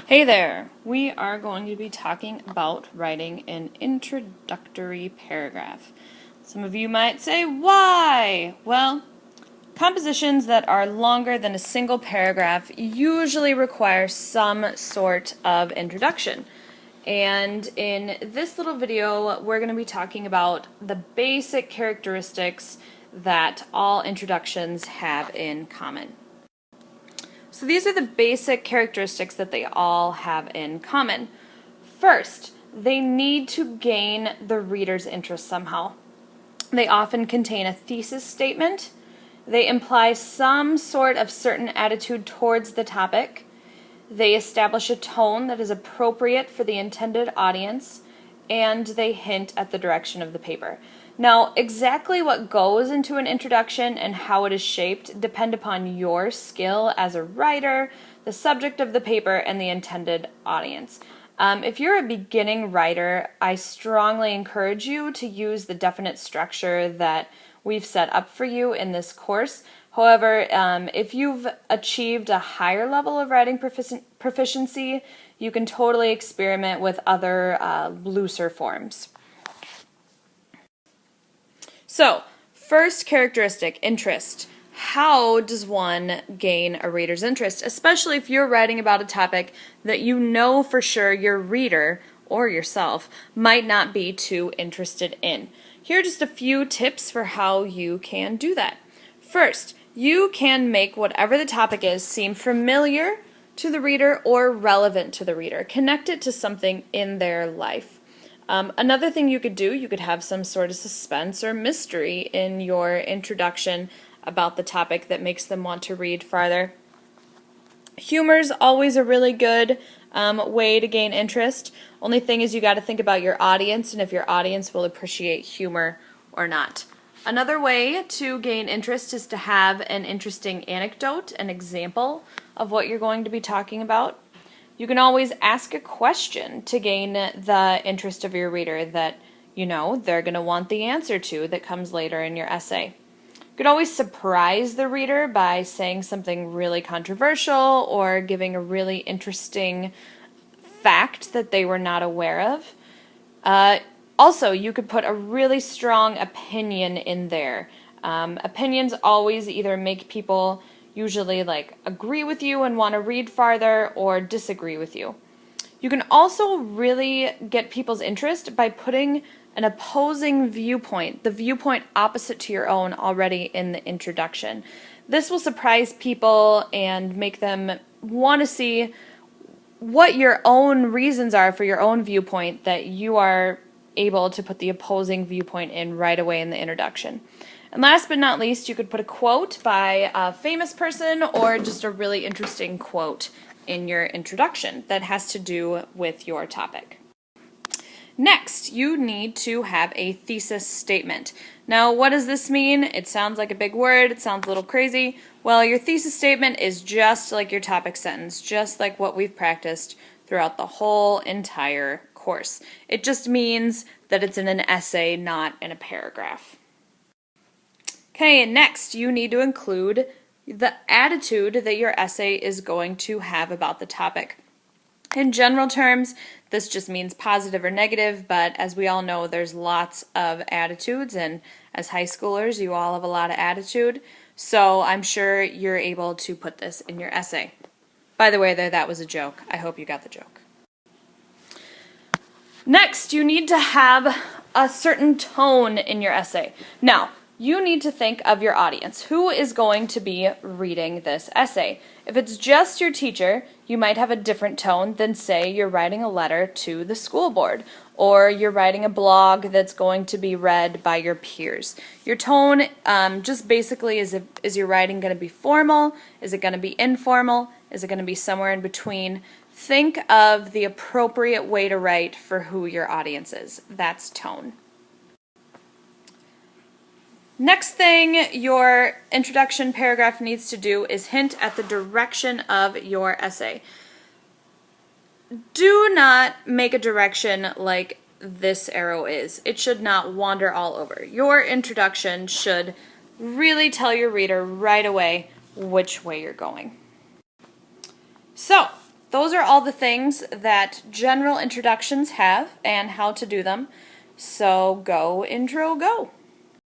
Hey there! We are going to be talking about writing an introductory paragraph. Some of you might say, why? Well, compositions that are longer than a single paragraph usually require some sort of introduction. And in this little video, we're going to be talking about the basic characteristics that all introductions have in common. So these are the basic characteristics that they all have in common. First, they need to gain the reader's interest somehow. They often contain a thesis statement. They imply some sort of certain attitude towards the topic. They establish a tone that is appropriate for the intended audience, and they hint at the direction of the paper. Now, exactly what goes into an introduction and how it is shaped depend upon your skill as a writer, the subject of the paper, and the intended audience. If you're a beginning writer, I strongly encourage you to use the definite structure that we've set up for you in this course. However, if you've achieved a higher level of writing proficiency, you can totally experiment with other looser forms. So, first characteristic, interest. How does one gain a reader's interest, especially if you're writing about a topic that you know for sure your reader or yourself might not be too interested in? Here are just a few tips for how you can do that. First, you can make whatever the topic is seem familiar to the reader or relevant to the reader. Connect it to something in their life. Another thing you could do, you could have some sort of suspense or mystery in your introduction about the topic that makes them want to read farther. Humor's always a really good way to gain interest. Only thing is you got to think about your audience and if your audience will appreciate humor or not. Another way to gain interest is to have an interesting anecdote, an example of what you're going to be talking about. You can always ask a question to gain the interest of your reader that you know they're going to want the answer to that comes later in your essay. You could always surprise the reader by saying something really controversial or giving a really interesting fact that they were not aware of. Also, you could put a really strong opinion in there. Opinions always either make people usually agree with you and want to read farther or disagree with you. You can also really get people's interest by putting an opposing viewpoint, the viewpoint opposite to your own, already in the introduction. This will surprise people and make them want to see what your own reasons are for your own viewpoint that you are able to put the opposing viewpoint in right away in the introduction. And last but not least, you could put a quote by a famous person or just a really interesting quote in your introduction that has to do with your topic. Next, you need to have a thesis statement. Now, what does this mean? It sounds like a big word. It sounds a little crazy. Well, your thesis statement is just like your topic sentence, just like what we've practiced throughout the whole entire course. It just means that it's in an essay, not in a paragraph. Okay, and next you need to include the attitude that your essay is going to have about the topic. In general terms, this just means positive or negative, but as we all know, there's lots of attitudes, and as high schoolers, you all have a lot of attitude, so I'm sure you're able to put this in your essay. By the way, that was a joke. I hope you got the joke. Next, you need to have a certain tone in your essay. Now, you need to think of your audience. Who is going to be reading this essay? If it's just your teacher, you might have a different tone than, say, you're writing a letter to the school board, or you're writing a blog that's going to be read by your peers. Your tone just basically is your writing going to be formal? Is it going to be informal? Is it going to be somewhere in between? Think of the appropriate way to write for who your audience is. That's tone. Next thing your introduction paragraph needs to do is hint at the direction of your essay. Do not make a direction like this arrow is. It should not wander all over. Your introduction should really tell your reader right away which way you're going. So, those are all the things that general introductions have and how to do them. So go intro, go!